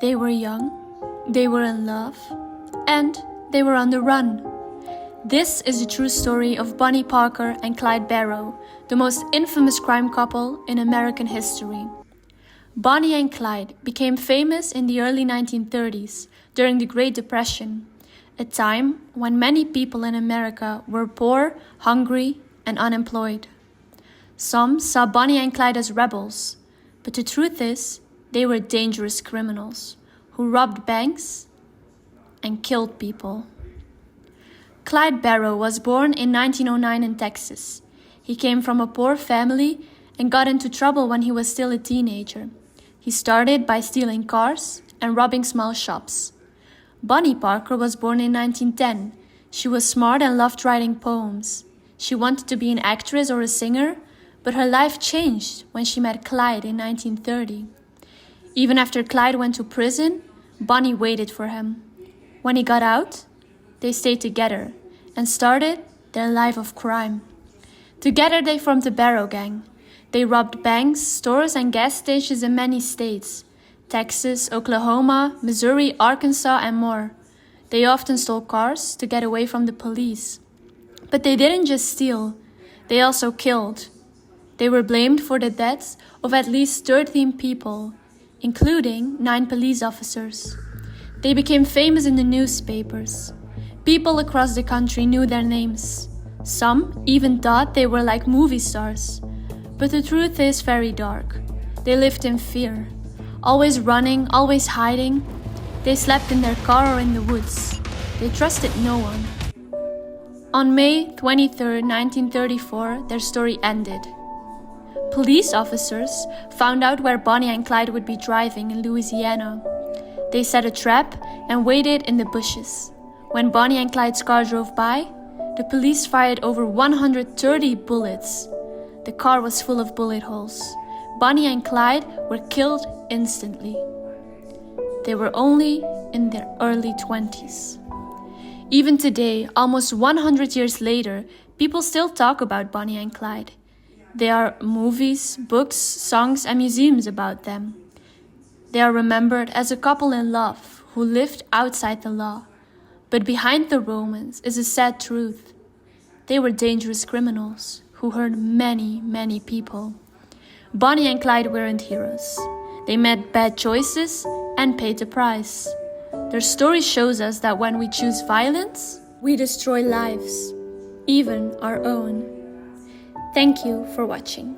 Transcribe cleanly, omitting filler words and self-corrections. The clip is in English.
They were young, they were in love, and they were on the run. This is the true story of Bonnie Parker and Clyde Barrow, the most infamous crime couple in American history. Bonnie and Clyde became famous in the early 1930s during the Great Depression, a time when many people in America were poor, hungry, and unemployed. Some saw Bonnie and Clyde as rebels, but the truth is, they were dangerous criminals who robbed banks and killed people. Clyde Barrow was born in 1909 in Texas. He came from a poor family and got into trouble when he was still a teenager. He started by stealing cars and robbing small shops. Bonnie Parker was born in 1910. She was smart and loved writing poems. She wanted to be an actress or a singer, but her life changed when she met Clyde in 1930. Even after Clyde went to prison, Bonnie waited for him. When he got out, they stayed together and started their life of crime. Together they formed the Barrow Gang. They robbed banks, stores and gas stations in many states: Texas, Oklahoma, Missouri, Arkansas and more. They often stole cars to get away from the police. But they didn't just steal, they also killed. They were blamed for the deaths of at least 13 people, including 9 police officers. They became famous in the newspapers. People across the country knew their names. Some even thought they were like movie stars. But the truth is very dark. They lived in fear, always running, always hiding. They slept in their car or in the woods. They trusted no one. On May 23, 1934, their story ended. Police officers found out where Bonnie and Clyde would be driving in Louisiana. They set a trap and waited in the bushes. When Bonnie and Clyde's car drove by, the police fired over 130 bullets. The car was full of bullet holes. Bonnie and Clyde were killed instantly. They were only in their early 20s. Even today, almost 100 years later, people still talk about Bonnie and Clyde. There are movies, books, songs, and museums about them. They are remembered as a couple in love who lived outside the law. But behind the romance is a sad truth. They were dangerous criminals who hurt many, many people. Bonnie and Clyde weren't heroes. They made bad choices and paid the price. Their story shows us that when we choose violence, we destroy lives, even our own. Thank you for watching.